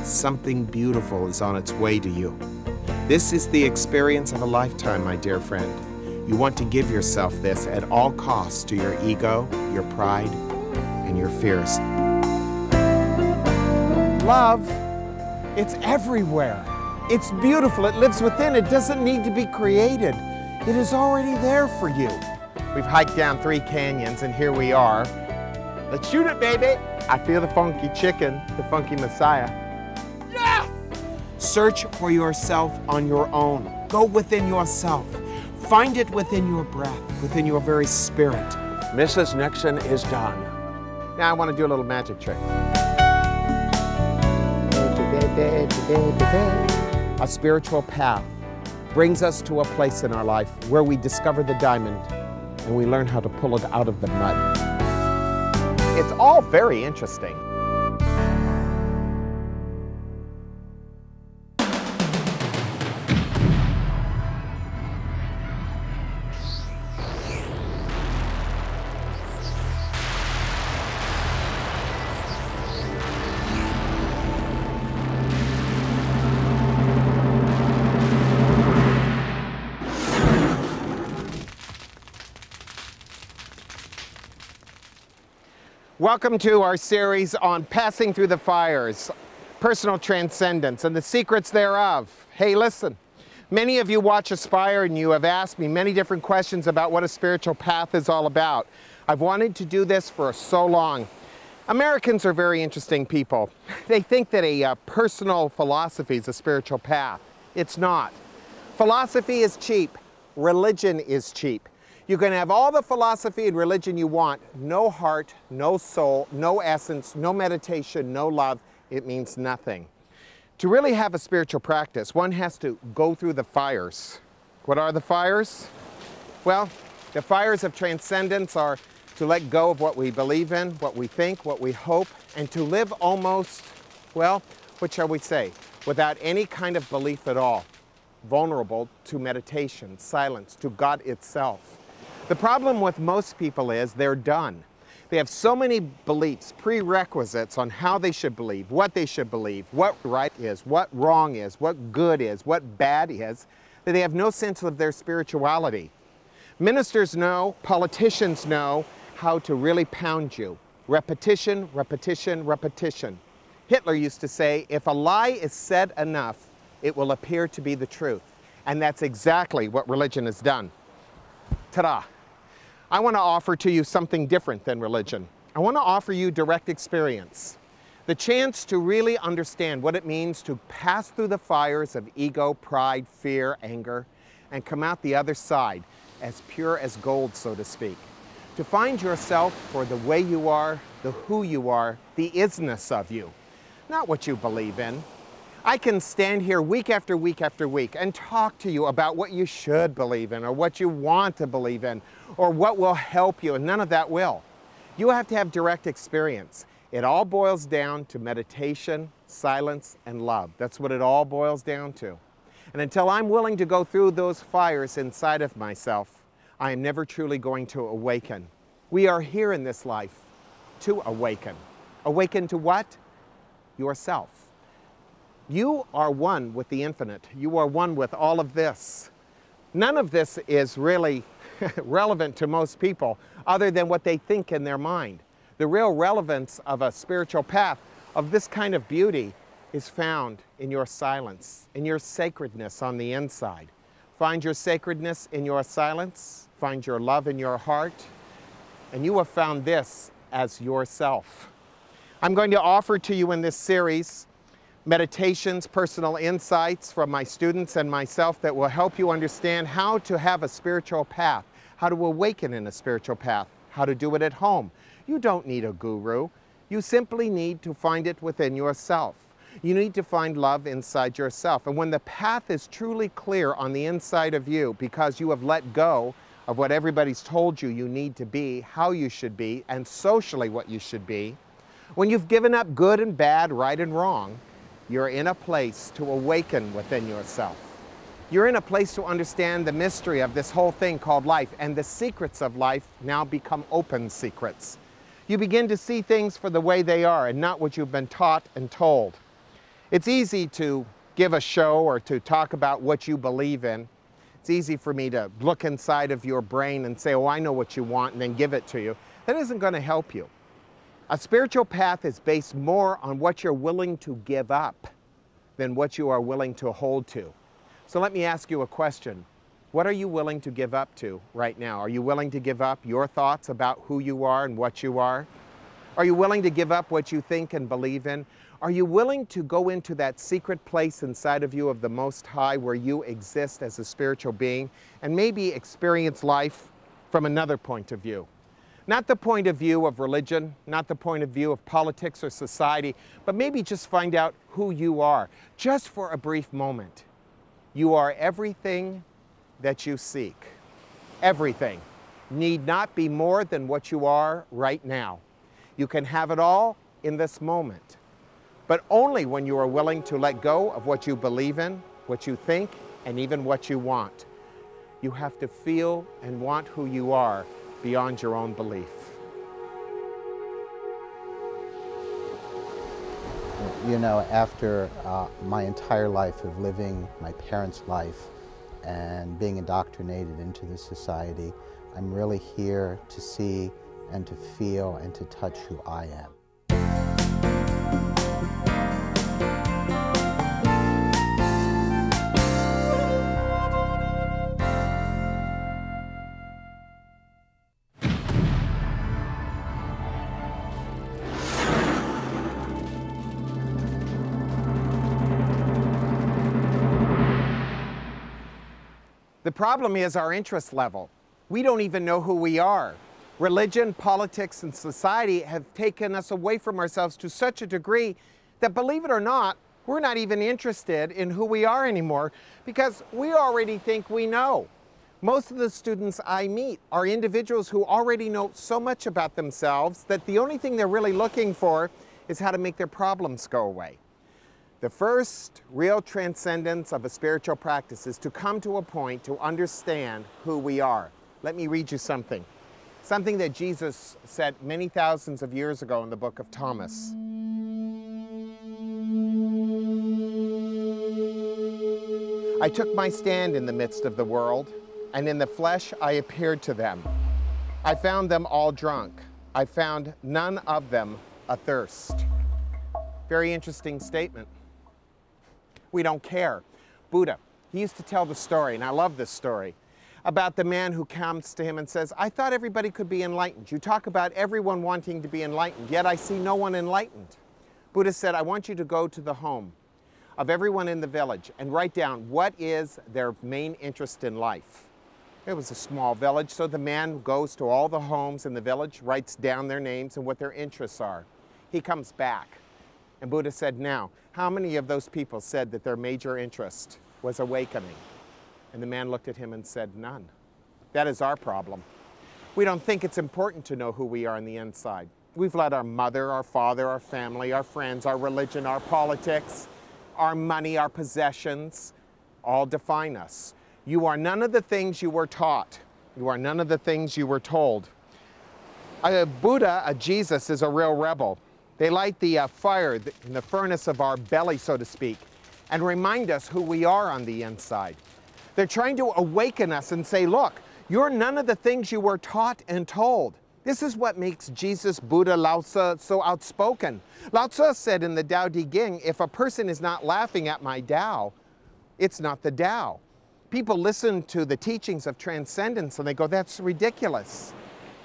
something beautiful is on its way to you. This is the experience of a lifetime, my dear friend. You want to give yourself this at all costs to your ego, your pride, and your fears. Love, it's everywhere. It's beautiful, it lives within, it doesn't need to be created. It is already there for you. We've hiked down 3 canyons and here we are. Let's shoot it, baby. I feel the funky chicken, the funky Messiah. Yes! Search for yourself on your own. Go within yourself. Find it within your breath, within your very spirit. Mrs. Nixon is done. Now I want to do a little magic trick. A spiritual path brings us to a place in our life where we discover the diamond and we learn how to pull it out of the mud. It's all very interesting. Welcome to our series on passing through the fires, personal transcendence, and the secrets thereof. Hey, listen, many of you watch Aspire and you have asked me many different questions about what a spiritual path is all about. I've wanted to do this for so long. Americans are very interesting people. They think that a personal philosophy is a spiritual path. It's not. Philosophy is cheap. Religion is cheap. You can have all the philosophy and religion you want, no heart, no soul, no essence, no meditation, no love. It means nothing. To really have a spiritual practice, one has to go through the fires. What are the fires? Well, the fires of transcendence are to let go of what we believe in, what we think, what we hope, and to live almost, well, what shall we say, without any kind of belief at all, vulnerable to meditation, silence, to God itself. The problem with most people is they're done. They have so many beliefs, prerequisites on how they should believe, what they should believe, what right is, what wrong is, what good is, what bad is, that they have no sense of their spirituality. Ministers know, politicians know how to really pound you. Repetition, repetition, repetition. Hitler used to say, if a lie is said enough, it will appear to be the truth. And that's exactly what religion has done. Ta-da! I want to offer to you something different than religion. I want to offer you direct experience. The chance to really understand what it means to pass through the fires of ego, pride, fear, anger, and come out the other side as pure as gold, so to speak. To find yourself for the way you are, the who you are, the isness of you, not what you believe in. I can stand here week after week after week and talk to you about what you should believe in or what you want to believe in or what will help you, and none of that will. You have to have direct experience. It all boils down to meditation, silence, and love. That's what it all boils down to. And until I'm willing to go through those fires inside of myself, I am never truly going to awaken. We are here in this life to awaken. Awaken to what? Yourself. You are one with the infinite. You are one with all of this. None of this is really relevant to most people other than what they think in their mind. The real relevance of a spiritual path of this kind of beauty is found in your silence, in your sacredness on the inside. Find your sacredness in your silence, find your love in your heart, and you have found this as yourself. I'm going to offer to you in this series meditations, personal insights from my students and myself that will help you understand how to have a spiritual path, how to awaken in a spiritual path, how to do it at home. You don't need a guru. You simply need to find it within yourself. You need to find love inside yourself. And when the path is truly clear on the inside of you because you have let go of what everybody's told you you need to be, how you should be, and socially what you should be, when you've given up good and bad, right and wrong, you're in a place to awaken within yourself. You're in a place to understand the mystery of this whole thing called life, and the secrets of life now become open secrets. You begin to see things for the way they are and not what you've been taught and told. It's easy to give a show or to talk about what you believe in. It's easy for me to look inside of your brain and say, oh, I know what you want, and then give it to you. That isn't going to help you. A spiritual path is based more on what you're willing to give up than what you are willing to hold to. So let me ask you a question. What are you willing to give up to right now? Are you willing to give up your thoughts about who you are and what you are? Are you willing to give up what you think and believe in? Are you willing to go into that secret place inside of you of the Most High where you exist as a spiritual being and maybe experience life from another point of view? Not the point of view of religion, not the point of view of politics or society, but maybe just find out who you are, just for a brief moment. You are everything that you seek. Everything need not be more than what you are right now. You can have it all in this moment, but only when you are willing to let go of what you believe in, what you think, and even what you want. You have to feel and want who you are beyond your own belief. You know, after my entire life of living my parents' life and being indoctrinated into this society, I'm really here to see and to feel and to touch who I am. The problem is our interest level. We don't even know who we are. Religion, politics, and society have taken us away from ourselves to such a degree that, believe it or not, we're not even interested in who we are anymore because we already think we know. Most of the students I meet are individuals who already know so much about themselves that the only thing they're really looking for is how to make their problems go away. The first real transcendence of a spiritual practice is to come to a point to understand who we are. Let me read you something. Something that Jesus said many thousands of years ago in the book of Thomas. I took my stand in the midst of the world, and in the flesh I appeared to them. I found them all drunk. I found none of them athirst. Very interesting statement. We don't care. Buddha, he used to tell the story, and I love this story, about the man who comes to him and says, I thought everybody could be enlightened. You talk about everyone wanting to be enlightened, yet I see no one enlightened. Buddha said, I want you to go to the home of everyone in the village and write down what is their main interest in life. It was a small village, so the man goes to all the homes in the village, writes down their names and what their interests are. He comes back, and Buddha said, now, how many of those people said that their major interest was awakening? And the man looked at him and said, none. That is our problem. We don't think it's important to know who we are on the inside. We've let our mother, our father, our family, our friends, our religion, our politics, our money, our possessions, all define us. You are none of the things you were taught. You are none of the things you were told. A Buddha, a Jesus, is a real rebel. They light the fire in the furnace of our belly, so to speak, and remind us who we are on the inside. They're trying to awaken us and say, look, you're none of the things you were taught and told. This is what makes Jesus, Buddha, Lao Tzu so outspoken. Lao Tzu said in the Tao Te Ching, if a person is not laughing at my Tao, it's not the Tao. People listen to the teachings of transcendence and they go, that's ridiculous.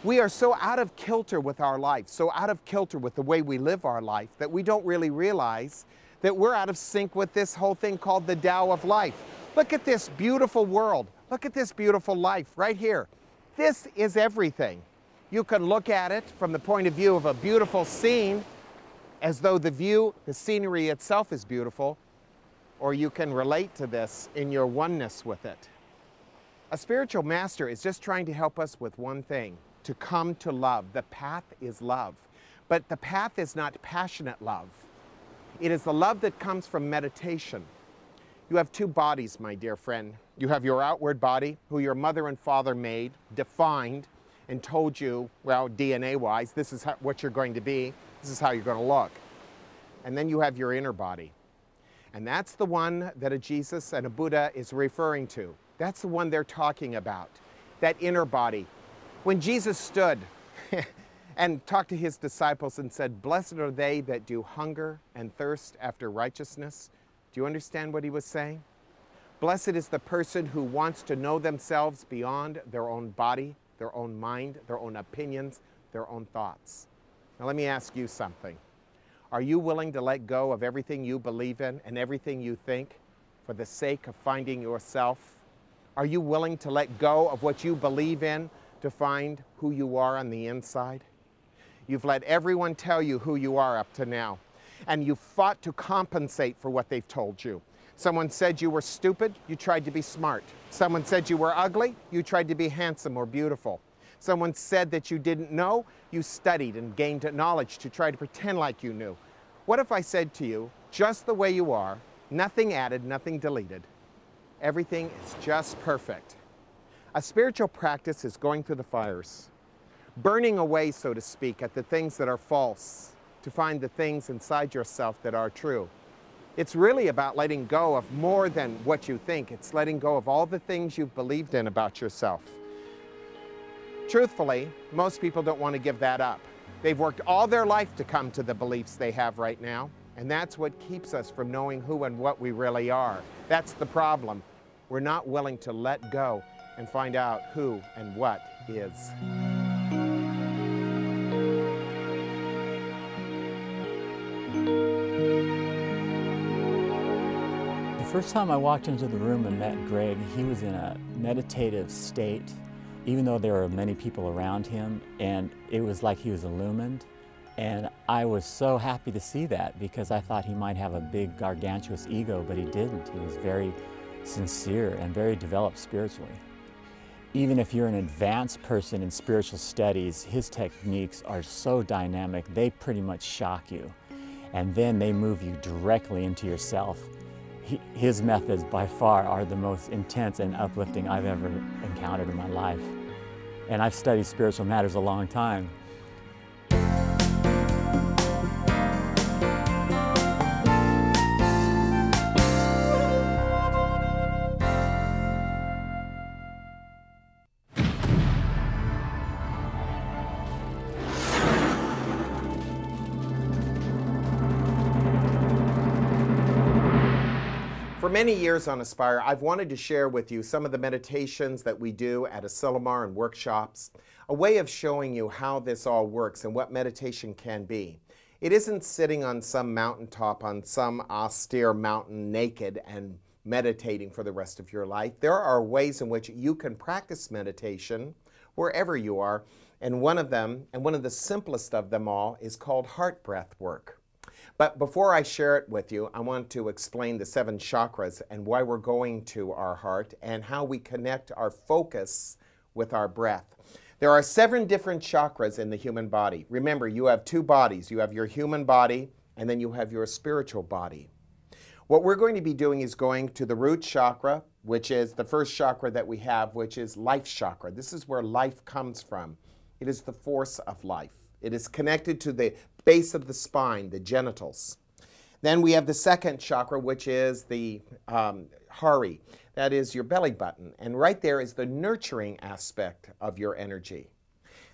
We are so out of kilter with our life, so out of kilter with the way we live our life that we don't really realize that we're out of sync with this whole thing called the Tao of life. Look at this beautiful world. Look at this beautiful life right here. This is everything. You can look at it from the point of view of a beautiful scene as though the scenery itself is beautiful, or you can relate to this in your oneness with it. A spiritual master is just trying to help us with one thing, to come to love. The path is love, but the path is not passionate love. It is the love that comes from meditation. You have two bodies, my dear friend. You have your outward body, who your mother and father made, defined, and told you, well, DNA-wise, this is what you're going to be, this is how you're going to look. And then you have your inner body. And that's the one that a Jesus and a Buddha is referring to. That's the one they're talking about, that inner body. When Jesus stood and talked to his disciples and said, "Blessed are they that do hunger and thirst after righteousness," do you understand what he was saying? Blessed is the person who wants to know themselves beyond their own body, their own mind, their own opinions, their own thoughts. Now let me ask you something. Are you willing to let go of everything you believe in and everything you think for the sake of finding yourself? Are you willing to let go of what you believe in to find who you are on the inside? You've let everyone tell you who you are up to now, and you've fought to compensate for what they've told you. Someone said you were stupid, you tried to be smart. Someone said you were ugly, you tried to be handsome or beautiful. Someone said that you didn't know, you studied and gained knowledge to try to pretend like you knew. What if I said to you, just the way you are, nothing added, nothing deleted, everything is just perfect? A spiritual practice is going through the fires, burning away, so to speak, at the things that are false to find the things inside yourself that are true. It's really about letting go of more than what you think. It's letting go of all the things you've believed in about yourself. Truthfully, most people don't want to give that up. They've worked all their life to come to the beliefs they have right now, and that's what keeps us from knowing who and what we really are. That's the problem. We're not willing to let go and find out who and what is. The first time I walked into the room and met Greg, he was in a meditative state, even though there were many people around him, and it was like he was illumined. And I was so happy to see that, because I thought he might have a big gargantuous ego, but he didn't. He was very sincere and very developed spiritually. Even if you're an advanced person in spiritual studies, his techniques are so dynamic, they pretty much shock you. And then they move you directly into yourself. His methods by far are the most intense and uplifting I've ever encountered in my life. And I've studied spiritual matters a long time. For many years on Aspire, I've wanted to share with you some of the meditations that we do at Asilomar and workshops, a way of showing you how this all works and what meditation can be. It isn't sitting on some mountaintop on some austere mountain naked and meditating for the rest of your life. There are ways in which you can practice meditation wherever you are, and one of them, and one of the simplest of them all, is called heart breath work. But before I share it with you, I want to explain the 7 chakras and why we're going to our heart and how we connect our focus with our breath. There are 7 different chakras in the human body. Remember, you have 2 bodies. You have your human body, and then you have your spiritual body. What we're going to be doing is going to the root chakra, which is the first chakra that we have, which is life chakra. This is where life comes from. It is the force of life. It is connected to the base of the spine, the genitals. Then we have the second chakra, which is the Hari. That is your belly button. And right there is the nurturing aspect of your energy.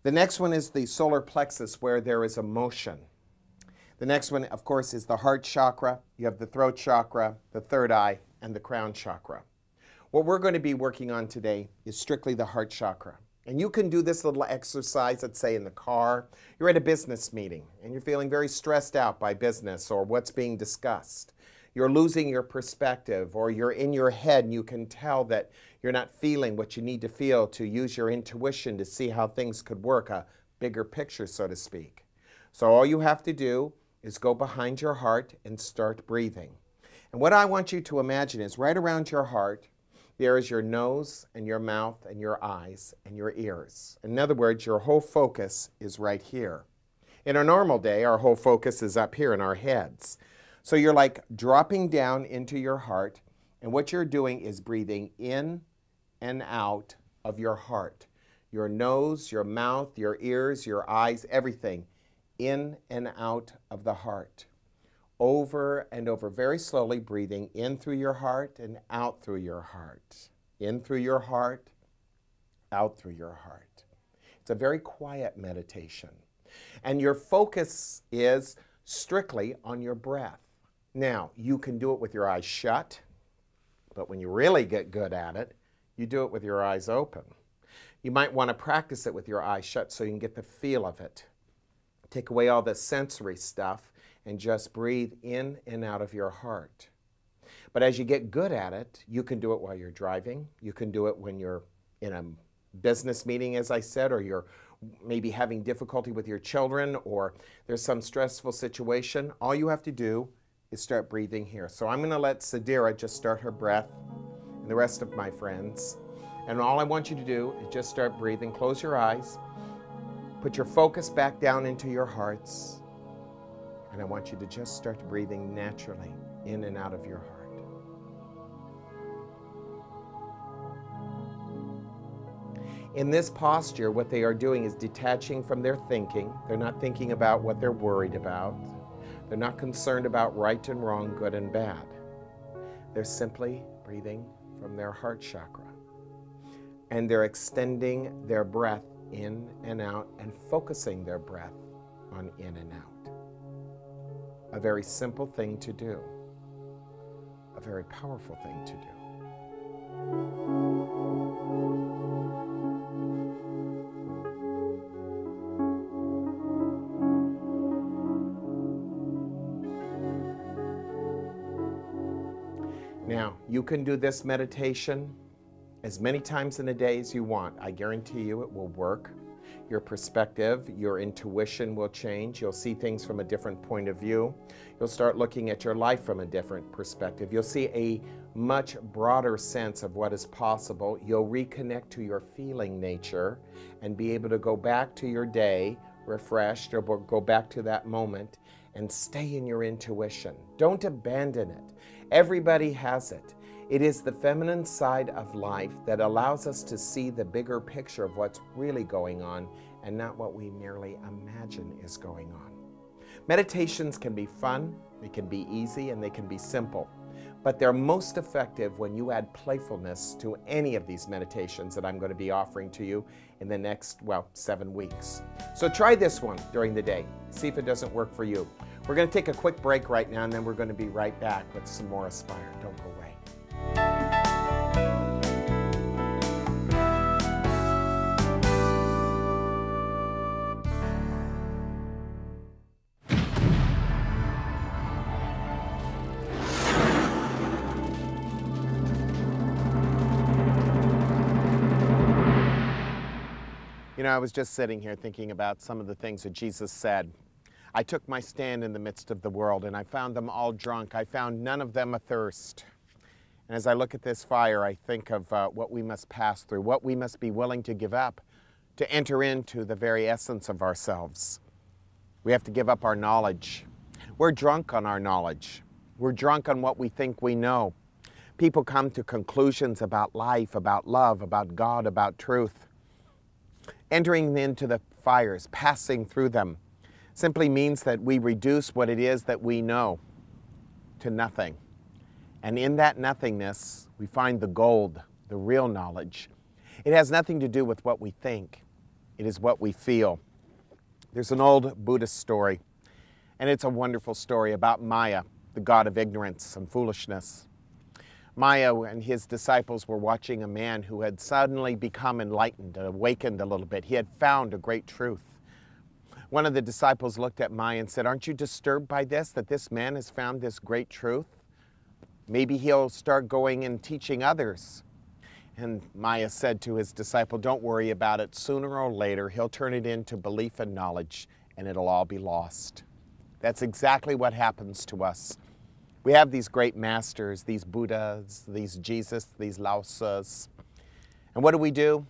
The next one is the solar plexus, where there is emotion. The next one, of course, is the heart chakra. You have the throat chakra, the third eye, and the crown chakra. What we're going to be working on today is strictly the heart chakra. And you can do this little exercise, let's say in the car. You're at a business meeting and you're feeling very stressed out by business or what's being discussed. You're losing your perspective, or you're in your head and you can tell that you're not feeling what you need to feel to use your intuition to see how things could work, a bigger picture, so to speak. So all you have to do is go behind your heart and start breathing. And what I want you to imagine is right around your heart, there is your nose and your mouth and your eyes and your ears. In other words, your whole focus is right here. In a normal day, our whole focus is up here in our heads. So you're like dropping down into your heart, and what you're doing is breathing in and out of your heart. Your nose, your mouth, your ears, your eyes, everything in and out of the heart. over and over, very slowly, breathing in through your heart and out through your heart. In through your heart, out through your heart. It's a very quiet meditation. And your focus is strictly on your breath. Now, you can do it with your eyes shut, but when you really get good at it, you do it with your eyes open. You might want to practice it with your eyes shut so you can get the feel of it. Take away all the sensory stuff and just breathe in and out of your heart. But as you get good at it, you can do it while you're driving. You can do it when you're in a business meeting, as I said, or you're maybe having difficulty with your children, or there's some stressful situation. All you have to do is start breathing here. So I'm going to let Sadira just start her breath, and the rest of my friends. And all I want you to do is just start breathing. Close your eyes. Put your focus back down into your hearts. And I want you to just start breathing naturally in and out of your heart. In this posture, what they are doing is detaching from their thinking. They're not thinking about what they're worried about. They're not concerned about right and wrong, good and bad. They're simply breathing from their heart chakra. And they're extending their breath in and out and focusing their breath on in and out. A very simple thing to do. A very powerful thing to do. Now, you can do this meditation as many times in a day as you want. I guarantee you it will work. Your perspective, your intuition will change. You'll see things from a different point of view. You'll start looking at your life from a different perspective. You'll see a much broader sense of what is possible. You'll reconnect to your feeling nature and be able to go back to your day refreshed, or go back to that moment and stay in your intuition. Don't abandon it. Everybody has it. It is the feminine side of life that allows us to see the bigger picture of what's really going on and not what we merely imagine is going on. Meditations can be fun, they can be easy, and they can be simple. But they're most effective when you add playfulness to any of these meditations that I'm going to be offering to you in the next, 7 weeks. So try this one during the day. See if it doesn't work for you. We're going to take a quick break right now, and then we're going to be right back with some more Aspire. Don't go away. You know, I was just sitting here thinking about some of the things that Jesus said. I took my stand in the midst of the world, and I found them all drunk. I found none of them athirst. And as I look at this fire, I think of what we must pass through, what we must be willing to give up to enter into the very essence of ourselves. We have to give up our knowledge. We're drunk on our knowledge. We're drunk on what we think we know. People come to conclusions about life, about love, about God, about truth. Entering into the fires, passing through them, simply means that we reduce what it is that we know to nothing. And in that nothingness, we find the gold, the real knowledge. It has nothing to do with what we think. It is what we feel. There's an old Buddhist story, and it's a wonderful story about Maya, the god of ignorance and foolishness. Maya and his disciples were watching a man who had suddenly become enlightened, awakened a little bit. He had found a great truth. One of the disciples looked at Maya and said, "Aren't you disturbed by this, that this man has found this great truth? Maybe he'll start going and teaching others." And Maya said to his disciple, "Don't worry about it. Sooner or later, he'll turn it into belief and knowledge, and it'll all be lost." That's exactly what happens to us. We have these great masters, these Buddhas, these Jesus, these Lao Tzus. And what do?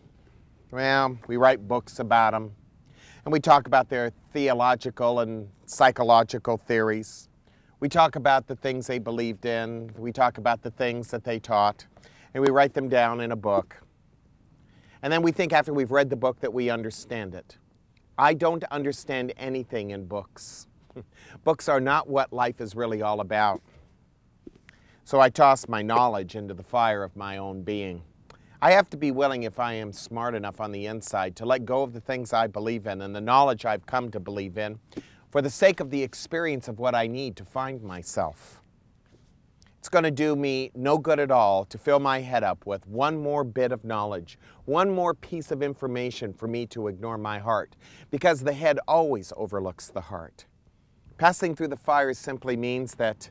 Well, we write books about them, and we talk about their theological and psychological theories. We talk about the things they believed in. We talk about the things that they taught, and we write them down in a book. And then we think after we've read the book that we understand it. I don't understand anything in books. Books are not what life is really all about. So I toss my knowledge into the fire of my own being. I have to be willing, if I am smart enough on the inside, to let go of the things I believe in and the knowledge I've come to believe in for the sake of the experience of what I need to find myself. It's going to do me no good at all to fill my head up with one more bit of knowledge, one more piece of information for me to ignore my heart, because the head always overlooks the heart. Passing through the fires simply means that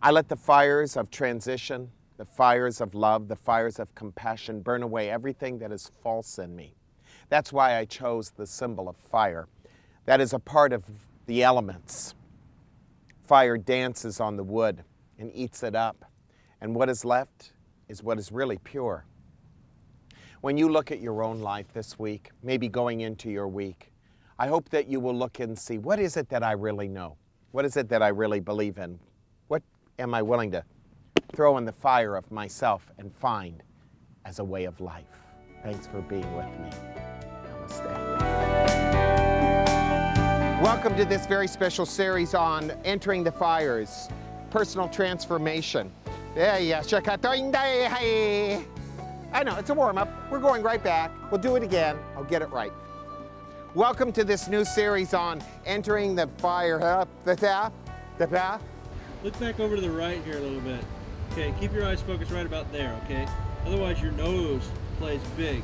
I let the fires of transition, the fires of love, the fires of compassion burn away everything that is false in me. That's why I chose the symbol of fire. That is a part of the elements. Fire dances on the wood and eats it up. And what is left is what is really pure. When you look at your own life this week, maybe going into your week, I hope that you will look and see, what is it that I really know? What is it that I really believe in? What am I willing to throw in the fire of myself and find as a way of life? Thanks for being with me. Namaste. Welcome to this very special series on entering the fires, personal transformation. I know, it's a warm-up. We're going right back. We'll do it again. I'll get it right. Welcome to this new series on entering the fire. Look back over to the right here a little bit. Okay, keep your eyes focused right about there, okay? Otherwise your nose plays big.